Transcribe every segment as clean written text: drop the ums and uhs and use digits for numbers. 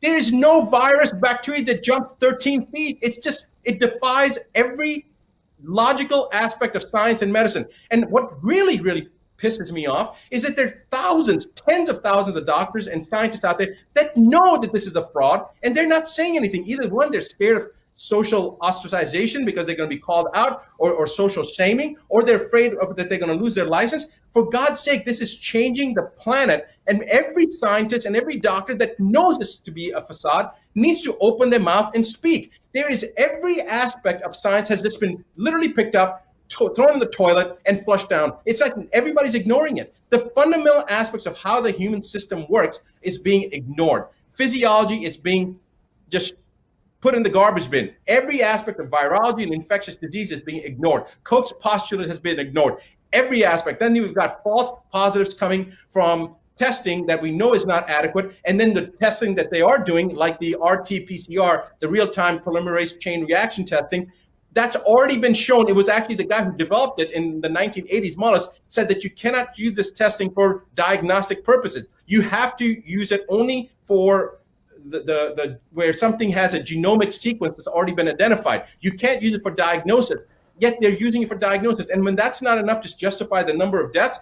There is no virus, bacteria that jumps 13 feet. It defies every logical aspect of science and medicine. And what really, really pisses me off is that there are thousands, tens of thousands of doctors and scientists out there that know that this is a fraud, and they're not saying anything. Either one, they're scared of social ostracization because they're going to be called out, or social shaming, or they're afraid of that they're going to lose their license. For God's sake, this is changing the planet, and every scientist and every doctor that knows this to be a facade needs to open their mouth and speak. There is every aspect of science has just been literally picked up, thrown in the toilet, and flushed down. It's like everybody's ignoring it. The fundamental aspects of how the human system works is being ignored. Physiology is being just put in the garbage bin. Every aspect of virology and infectious disease is being ignored. Koch's postulate has been ignored. Every aspect. Then we've got false positives coming from testing that we know is not adequate, and then the testing that they are doing, like the RT-PCR, the real-time polymerase chain reaction testing, that's already been shown. It was actually the guy who developed it in the 1980s, Mullis, said that you cannot use this testing for diagnostic purposes. You have to use it only for the where something has a genomic sequence that's already been identified. You can't use it for diagnosis. Yet they're using it for diagnosis. And when that's not enough to justify the number of deaths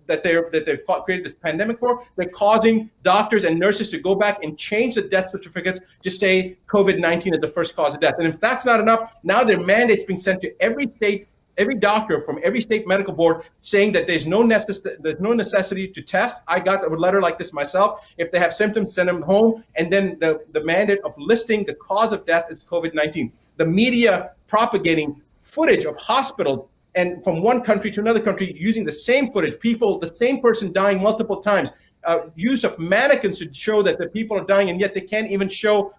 that they've created this pandemic for, they're causing doctors and nurses to go back and change the death certificates to say COVID-19 is the first cause of death. And if that's not enough, now there are mandates being sent to every state, every doctor from every state medical board saying that there's no necessity to test. I got a letter like this myself. If they have symptoms, send them home. And then the mandate of listing the cause of death is COVID-19. The media propagating footage of hospitals and from one country to another country using the same footage, the same person dying multiple times, use of mannequins to show that the people are dying, and yet they can't even show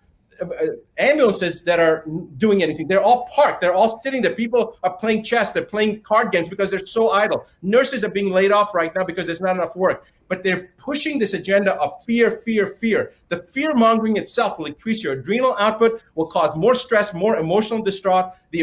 ambulances that are doing anything. They're all parked. They're all sitting there. People are playing chess. They're playing card games because they're so idle. Nurses are being laid off right now because there's not enough work. But they're pushing this agenda of fear, fear, fear. The fear mongering itself will increase your adrenal output, will cause more stress, more emotional distraught. The